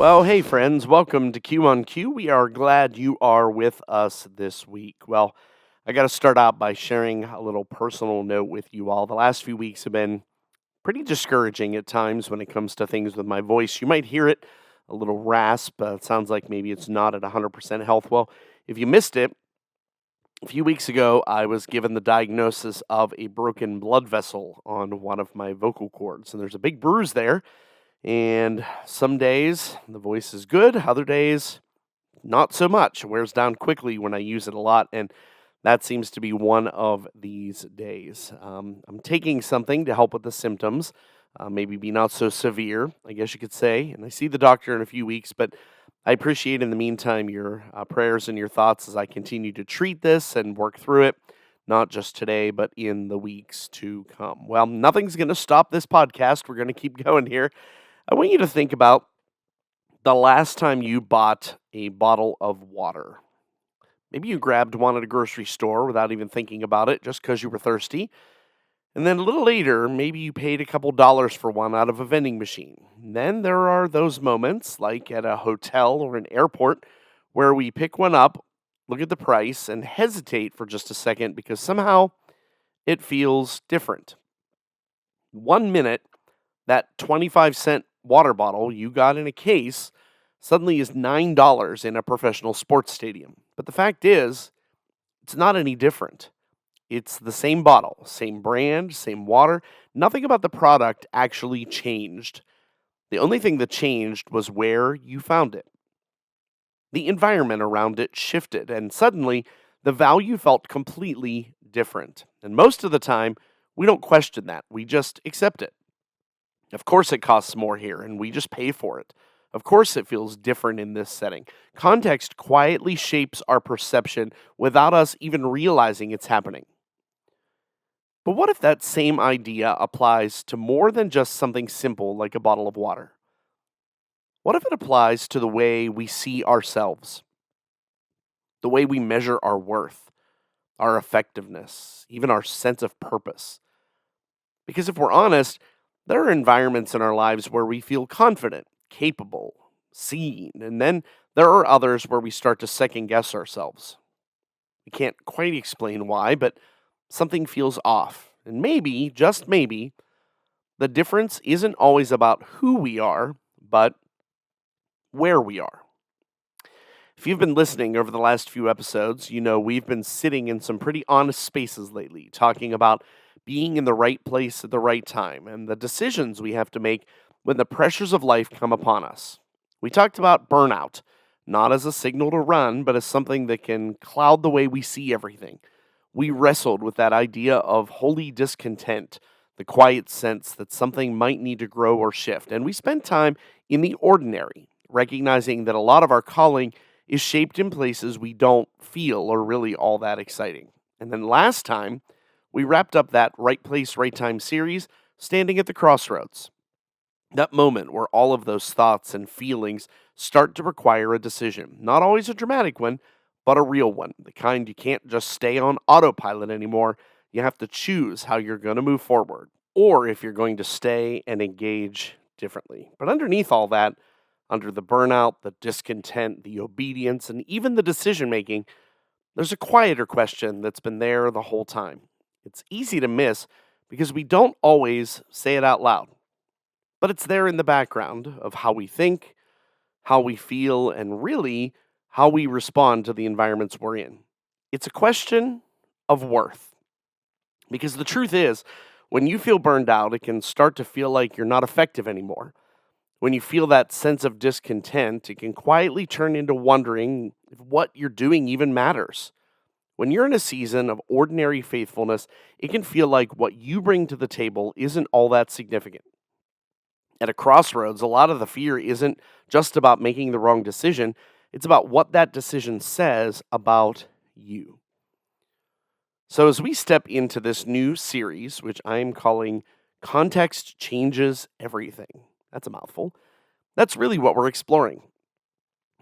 Well, hey friends, welcome to Q on Q. We are glad you are with us this week. Well, I got to start out by sharing a little personal note with you all. The last few weeks have been pretty discouraging at times when it comes to things with my voice. You might hear it a little rasp. It sounds like maybe it's not at 100% health. Well, if you missed it, a few weeks ago, I was given the diagnosis of a broken blood vessel on one of my vocal cords, and there's a big bruise there. And some days the voice is good, other days not so much. It wears down quickly when I use it a lot, and that seems to be one of these days. I'm taking something to help with the symptoms, maybe be not so severe, I guess you could say. And I see the doctor in a few weeks, but I appreciate in the meantime your prayers and your thoughts as I continue to treat this and work through it, not just today, but in the weeks to come. Well, nothing's going to stop this podcast. We're going to keep going here. I want you to think about the last time you bought a bottle of water. Maybe you grabbed one at a grocery store without even thinking about it just because you were thirsty. And then a little later, maybe you paid a couple dollars for one out of a vending machine. And then there are those moments, like at a hotel or an airport, where we pick one up, look at the price, and hesitate for just a second because somehow it feels different. 1 minute, that 25-cent water bottle you got in a case suddenly is $9 in a professional sports stadium. But the fact is, it's not any different. It's the same bottle, same brand, same water. Nothing about the product actually changed. The only thing that changed was where you found it. The environment around it shifted, and suddenly the value felt completely different. And most of the time, we don't question that. We just accept it. Of course, it costs more here, and we just pay for it. Of course, it feels different in this setting. Context quietly shapes our perception without us even realizing it's happening. But what if that same idea applies to more than just something simple like a bottle of water? What if it applies to the way we see ourselves, the way we measure our worth, our effectiveness, even our sense of purpose? Because if we're honest, there are environments in our lives where we feel confident, capable, seen, and then there are others where we start to second guess ourselves. We can't quite explain why, but something feels off. And maybe, just maybe, the difference isn't always about who we are, but where we are. If you've been listening over the last few episodes, you know we've been sitting in some pretty honest spaces lately, talking about being in the right place at the right time and the decisions we have to make when the pressures of life come upon us. We talked about burnout, not as a signal to run, but as something that can cloud the way we see everything. We wrestled with that idea of holy discontent, the quiet sense that something might need to grow or shift. And we spent time in the ordinary, recognizing that a lot of our calling is shaped in places we don't feel are really all that exciting. And then last time, we wrapped up that Right Place, Right Time series, standing at the crossroads. That moment where all of those thoughts and feelings start to require a decision. Not always a dramatic one, but a real one. The kind you can't just stay on autopilot anymore. You have to choose how you're going to move forward, or if you're going to stay and engage differently. But underneath all that, under the burnout, the discontent, the obedience, and even the decision making, there's a quieter question that's been there the whole time. It's easy to miss because we don't always say it out loud, but it's there in the background of how we think, how we feel, and really how we respond to the environments we're in. It's a question of worth. Because the truth is, when you feel burned out, it can start to feel like you're not effective anymore. When you feel that sense of discontent, it can quietly turn into wondering if what you're doing even matters. When you're in a season of ordinary faithfulness, it can feel like what you bring to the table isn't all that significant. At a crossroads, a lot of the fear isn't just about making the wrong decision, it's about what that decision says about you. So, as we step into this new series, which I'm calling Context Changes Everything, that's a mouthful, that's really what we're exploring.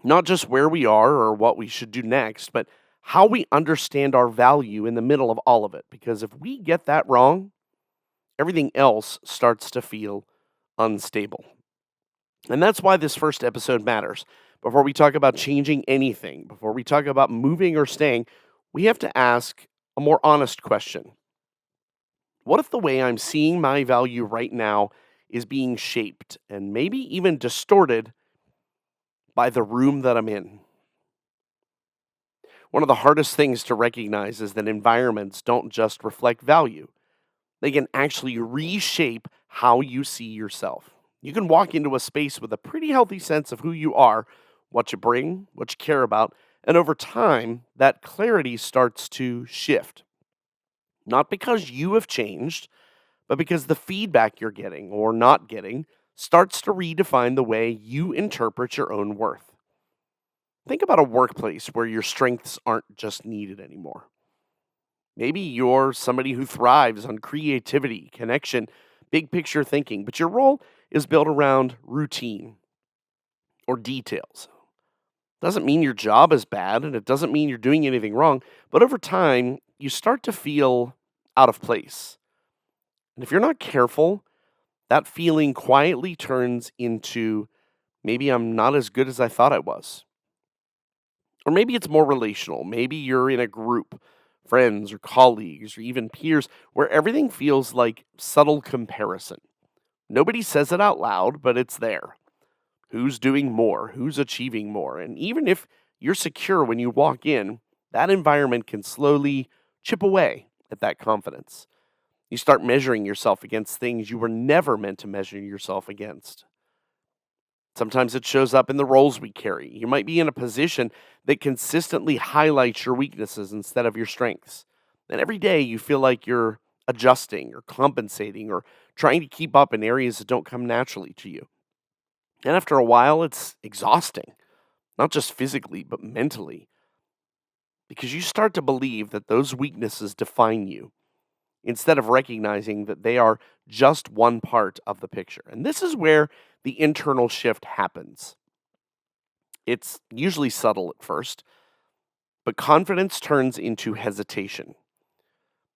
Not just where we are or what we should do next, but how we understand our value in the middle of all of it. Because if we get that wrong, everything else starts to feel unstable. And that's why this first episode matters. Before we talk about changing anything, before we talk about moving or staying, we have to ask a more honest question. What if the way I'm seeing my value right now is being shaped and maybe even distorted by the room that I'm in? One of the hardest things to recognize is that environments don't just reflect value, they can actually reshape how you see yourself. You can walk into a space with a pretty healthy sense of who you are, what you bring, what you care about, and over time, that clarity starts to shift. Not because you have changed, but because the feedback you're getting or not getting starts to redefine the way you interpret your own worth. Think about a workplace where your strengths aren't just needed anymore. Maybe you're somebody who thrives on creativity, connection, big picture thinking, but your role is built around routine or details. Doesn't mean your job is bad and it doesn't mean you're doing anything wrong, but over time, you start to feel out of place. And if you're not careful, that feeling quietly turns into maybe I'm not as good as I thought I was. Or maybe it's more relational. Maybe you're in a group, friends or colleagues or even peers, where everything feels like subtle comparison. Nobody says it out loud, but it's there. Who's doing more? Who's achieving more? And even if you're secure when you walk in, that environment can slowly chip away at that confidence. You start measuring yourself against things you were never meant to measure yourself against. Sometimes it shows up in the roles we carry. You might be in a position that consistently highlights your weaknesses instead of your strengths. And every day you feel like you're adjusting or compensating or trying to keep up in areas that don't come naturally to you. And after a while, it's exhausting, not just physically, but mentally, because you start to believe that those weaknesses define you instead of recognizing that they are just one part of the picture. And this is where the internal shift happens. It's usually subtle at first, but confidence turns into hesitation.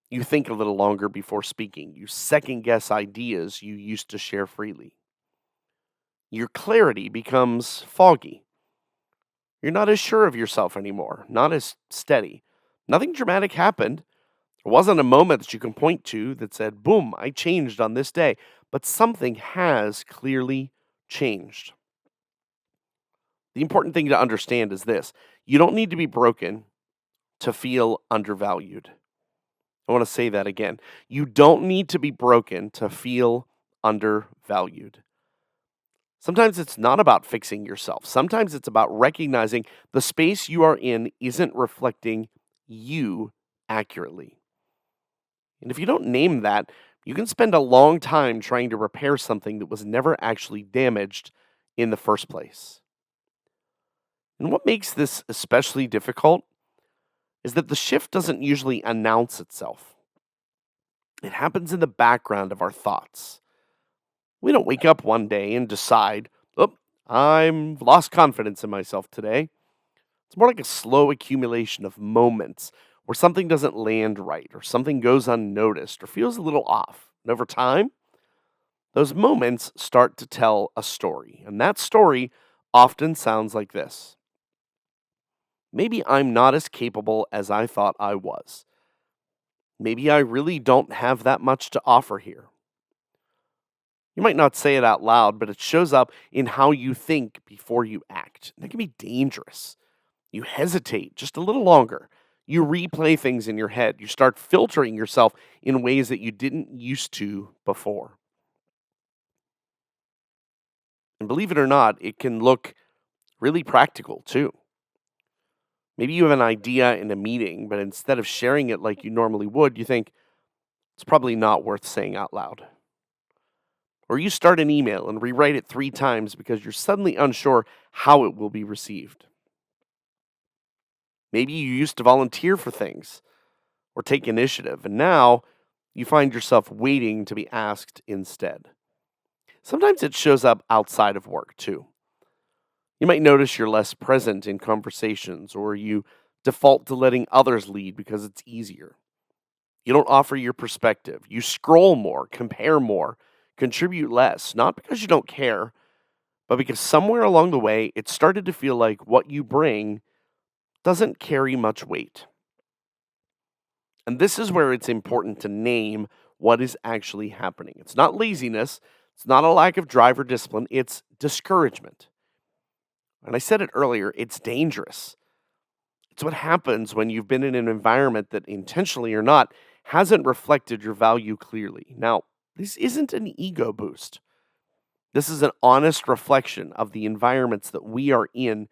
You think a little longer before speaking. You second guess ideas you used to share freely. Your clarity becomes foggy. You're not as sure of yourself anymore, not as steady. Nothing dramatic happened. There wasn't a moment that you can point to that said, boom, I changed on this day. But something has clearly changed. The important thing to understand is this: you don't need to be broken to feel undervalued. I want to say that again. You don't need to be broken to feel undervalued. Sometimes it's not about fixing yourself. Sometimes it's about recognizing the space you are in isn't reflecting you accurately. And if you don't name that, you can spend a long time trying to repair something that was never actually damaged in the first place. And what makes this especially difficult is that the shift doesn't usually announce itself. It happens in the background of our thoughts. We don't wake up one day and decide, oh, I'm lost confidence in myself today. It's more like a slow accumulation of moments where something doesn't land right or something goes unnoticed or feels a little off. And over time, those moments start to tell a story. And that story often sounds like this: maybe I'm not as capable as I thought I was. Maybe I really don't have that much to offer here. You might not say it out loud, but it shows up in how you think before you act. That can be dangerous. You hesitate just a little longer. You replay things in your head. You start filtering yourself in ways that you didn't used to before. And believe it or not, it can look really practical too. Maybe you have an idea in a meeting, but instead of sharing it like you normally would, you think it's probably not worth saying out loud. Or you start an email and rewrite it 3 times because you're suddenly unsure how it will be received. Maybe you used to volunteer for things or take initiative, and now you find yourself waiting to be asked instead. Sometimes it shows up outside of work too. You might notice you're less present in conversations, or you default to letting others lead because it's easier. You don't offer your perspective. You scroll more, compare more, contribute less, not because you don't care, but because somewhere along the way it started to feel like what you bring doesn't carry much weight. And this is where it's important to name what is actually happening. It's not laziness, it's not a lack of drive or discipline, it's discouragement. And I said it earlier, it's dangerous. It's what happens when you've been in an environment that, intentionally or not, hasn't reflected your value clearly. Now, this isn't an ego boost. This is an honest reflection of the environments that we are in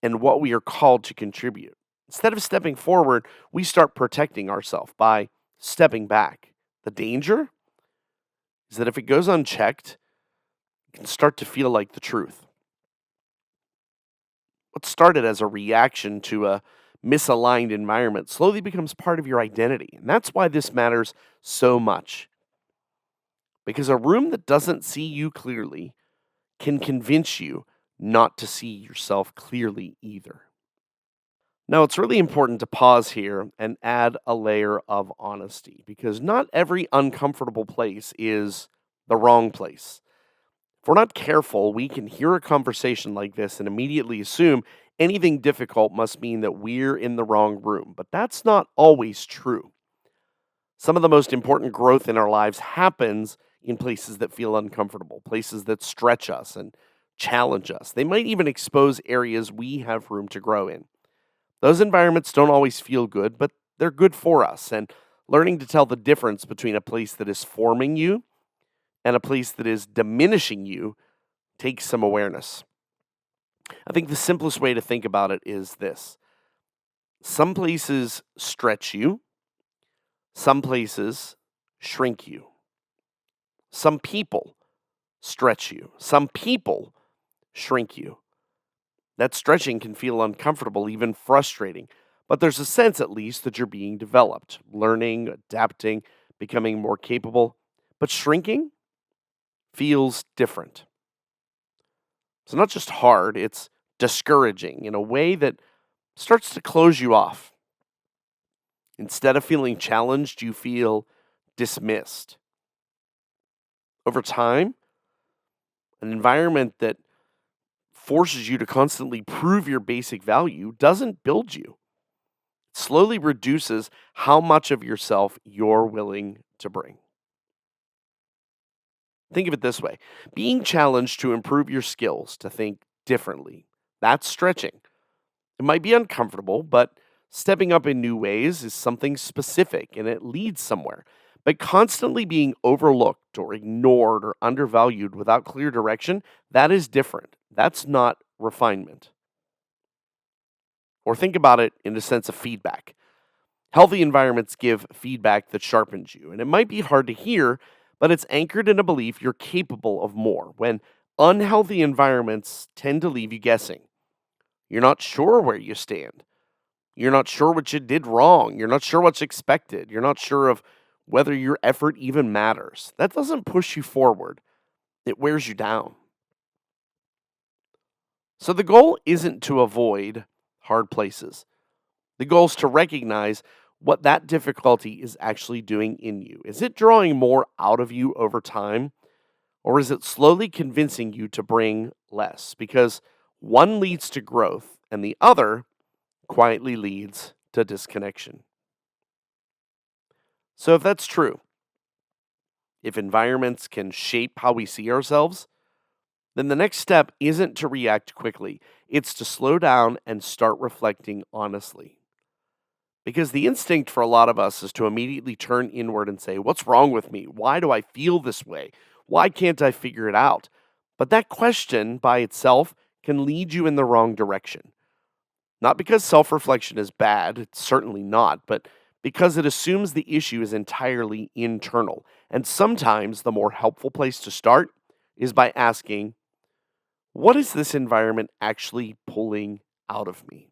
and what we are called to contribute. Instead of stepping forward, we start protecting ourselves by stepping back. The danger is that if it goes unchecked, it can start to feel like the truth. What started as a reaction to a misaligned environment slowly becomes part of your identity. And that's why this matters so much. Because a room that doesn't see you clearly can convince you not to see yourself clearly either. Now, it's really important to pause here and add a layer of honesty because not every uncomfortable place is the wrong place. If we're not careful, we can hear a conversation like this and immediately assume anything difficult must mean that we're in the wrong room. But that's not always true. Some of the most important growth in our lives happens in places that feel uncomfortable, places that stretch us and challenge us. They might even expose areas we have room to grow in. Those environments don't always feel good, but they're good for us. And learning to tell the difference between a place that is forming you and a place that is diminishing you takes some awareness. I think the simplest way to think about it is this: some places stretch you, some places shrink you. Some people stretch you, some people shrink you. That stretching can feel uncomfortable, even frustrating, but there's a sense, at least, that you're being developed, learning, adapting, becoming more capable. But shrinking feels different. It's not just hard, it's discouraging in a way that starts to close you off. Instead of feeling challenged, you feel dismissed. Over time, an environment that forces you to constantly prove your basic value doesn't build you. It slowly reduces how much of yourself you're willing to bring. Think of it this way: being challenged to improve your skills, to think differently, that's stretching. It might be uncomfortable, but stepping up in new ways is something specific and it leads somewhere. But constantly being overlooked or ignored or undervalued without clear direction, that is different. That's not refinement. Or think about it in a sense of feedback. Healthy environments give feedback that sharpens you, and it might be hard to hear, but it's anchored in a belief you're capable of more. When unhealthy environments tend to leave you guessing, you're not sure where you stand. You're not sure what you did wrong. You're not sure what's expected. You're not sure of whether your effort even matters. That doesn't push you forward, it wears you down. So the goal isn't to avoid hard places. The goal is to recognize what that difficulty is actually doing in you. Is it drawing more out of you over time, or is it slowly convincing you to bring less? Because one leads to growth and the other quietly leads to disconnection. So, if that's true, if environments can shape how we see ourselves, then the next step isn't to react quickly, it's to slow down and start reflecting honestly. Because the instinct for a lot of us is to immediately turn inward and say, "What's wrong with me? Why do I feel this way? Why can't I figure it out?" But that question by itself can lead you in the wrong direction. Not because self reflection is bad, it's certainly not, but because it assumes the issue is entirely internal. And sometimes the more helpful place to start is by asking, what is this environment actually pulling out of me?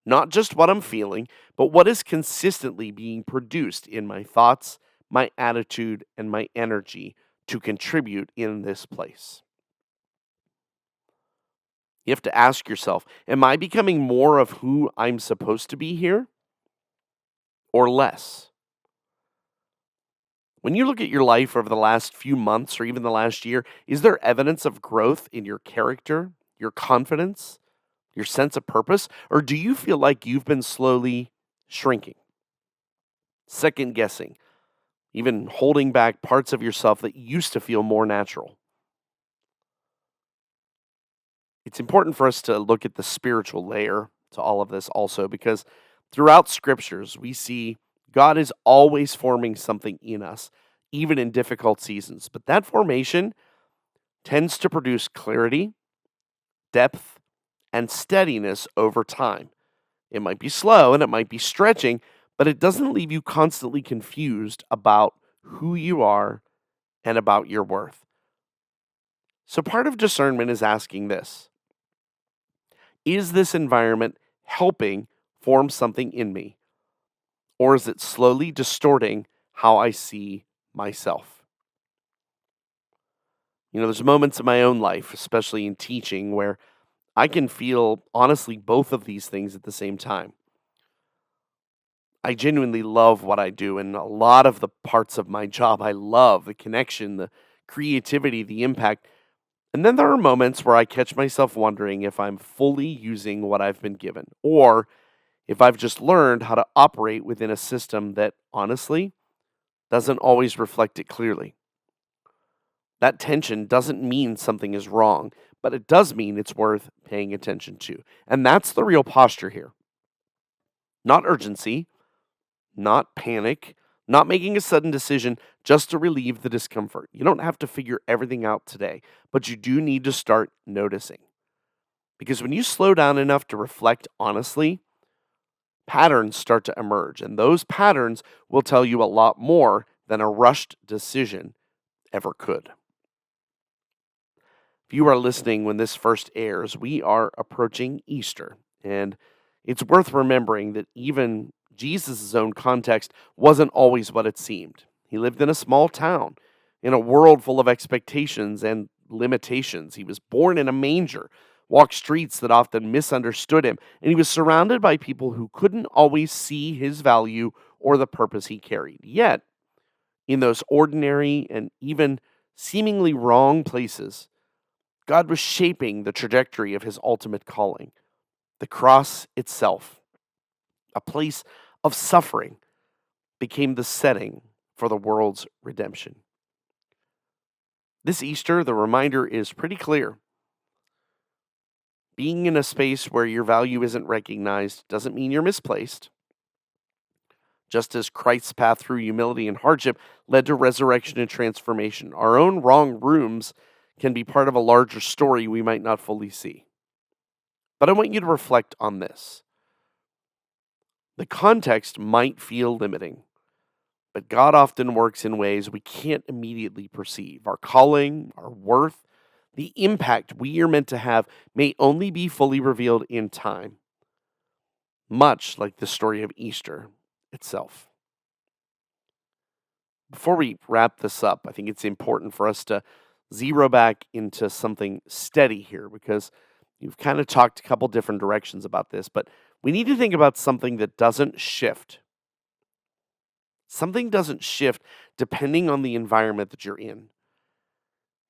Not just what I'm feeling, but what is consistently being produced in my thoughts, my attitude, and my energy to contribute in this place. You have to ask yourself, am I becoming more of who I'm supposed to be here or less? When you look at your life over the last few months or even the last year, is there evidence of growth in your character, your confidence, your sense of purpose? Or do you feel like you've been slowly shrinking, second guessing, even holding back parts of yourself that used to feel more natural? It's important for us to look at the spiritual layer to all of this also because throughout scriptures, we see God is always forming something in us, even in difficult seasons. But that formation tends to produce clarity, depth, and steadiness over time. It might be slow and it might be stretching, but it doesn't leave you constantly confused about who you are and about your worth. So, part of discernment is asking this: is this environment helping form something in me, or is it slowly distorting how I see myself? There's moments in my own life, especially in teaching, where I can feel honestly both of these things at the same time. I genuinely love what I do, and a lot of the parts of my job I love the connection, the creativity, the impact. And then there are moments where I catch myself wondering if I'm fully using what I've been given, or if I've just learned how to operate within a system that honestly doesn't always reflect it clearly. That tension doesn't mean something is wrong, but it does mean it's worth paying attention to. And that's the real posture here. Not urgency, not panic, not making a sudden decision just to relieve the discomfort. You don't have to figure everything out today, but you do need to start noticing. Because when you slow down enough to reflect honestly, patterns start to emerge, and those patterns will tell you a lot more than a rushed decision ever could. If you are listening when this first airs, we are approaching Easter, and it's worth remembering that even Jesus' own context wasn't always what it seemed. He lived in a small town, in a world full of expectations and limitations. He was born in a manger, walked streets that often misunderstood him, and he was surrounded by people who couldn't always see his value or the purpose he carried. Yet, in those ordinary and even seemingly wrong places, God was shaping the trajectory of his ultimate calling. The cross itself, a place of suffering, became the setting for the world's redemption. This Easter, the reminder is pretty clear. Being in a space where your value isn't recognized doesn't mean you're misplaced. Just as Christ's path through humility and hardship led to resurrection and transformation, our own wrong rooms can be part of a larger story we might not fully see. But I want you to reflect on this. The context might feel limiting, but God often works in ways we can't immediately perceive. Our calling, our worth, the impact we are meant to have may only be fully revealed in time, much like the story of Easter itself. Before we wrap this up, I think it's important for us to zero back into something steady here because you've kind of talked a couple different directions about this, but we need to think about something that doesn't shift. Something doesn't shift depending on the environment that you're in.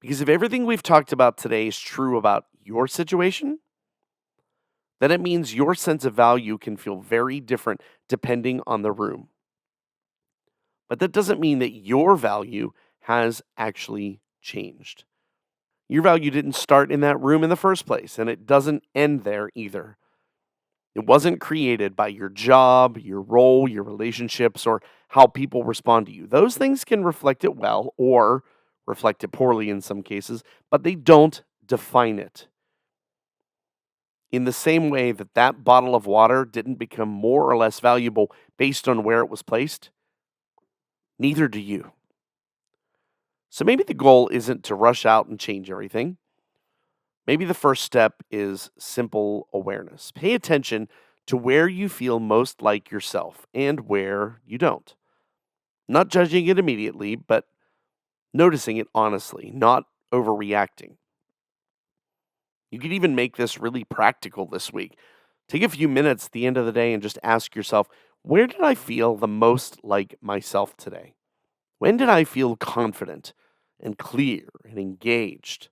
Because if everything we've talked about today is true about your situation, then it means your sense of value can feel very different depending on the room. But that doesn't mean that your value has actually changed. Your value didn't start in that room in the first place, and it doesn't end there either. It wasn't created by your job, your role, your relationships, or how people respond to you. Those things can reflect it well or reflect it poorly in some cases, but they don't define it. In the same way that that bottle of water didn't become more or less valuable based on where it was placed, neither do you. So maybe the goal isn't to rush out and change everything. Maybe the first step is simple awareness. Pay attention to where you feel most like yourself and where you don't. Not judging it immediately, but noticing it honestly, not overreacting. You could even make this really practical this week. Take a few minutes at the end of the day and just ask yourself, where did I feel the most like myself today? When did I feel confident and clear and engaged?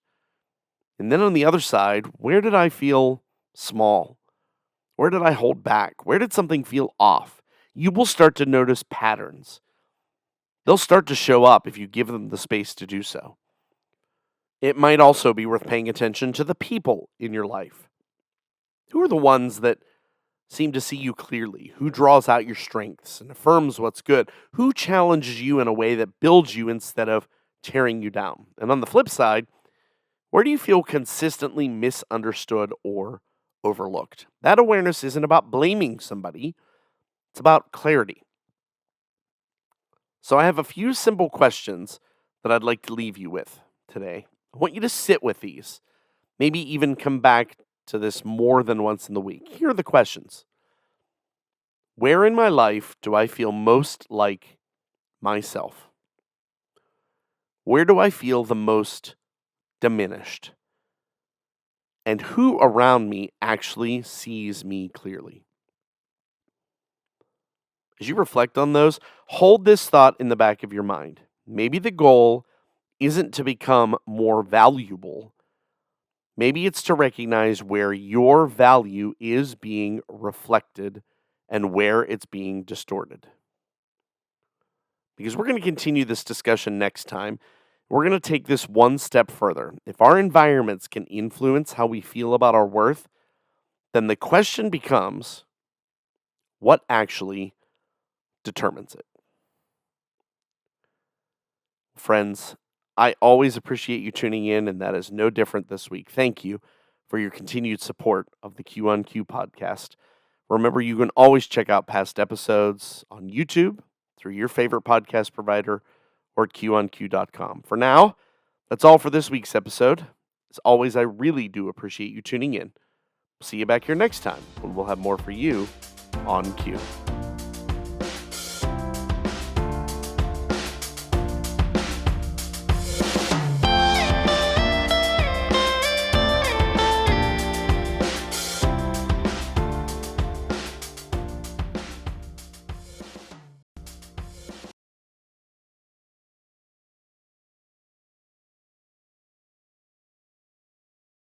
And then on the other side, where did I feel small? Where did I hold back? Where did something feel off? You will start to notice patterns. They'll start to show up if you give them the space to do so. It might also be worth paying attention to the people in your life. Who are the ones that seem to see you clearly? Who draws out your strengths and affirms what's good? Who challenges you in a way that builds you instead of tearing you down? And on the flip side, where do you feel consistently misunderstood or overlooked? That awareness isn't about blaming somebody, it's about clarity. So I have a few simple questions that I'd like to leave you with today. I want you to sit with these, maybe even come back to this more than once in the week. Here are the questions. Where in my life do I feel most like myself? Where do I feel the most diminished? And who around me actually sees me clearly? As you reflect on those, hold this thought in the back of your mind. Maybe the goal isn't to become more valuable. Maybe it's to recognize where your value is being reflected and where it's being distorted. Because we're going to continue this discussion next time. We're going to take this one step further. If our environments can influence how we feel about our worth, then the question becomes, what actually determines it? Friends, I always appreciate you tuning in, and that is no different this week. Thank you for your continued support of the Q on Q podcast. Remember, you can always check out past episodes on YouTube, through your favorite podcast provider, or at qonq.com. For now, that's all for this week's episode. As always, I really do appreciate you tuning in. See you back here next time when we'll have more for you on Q.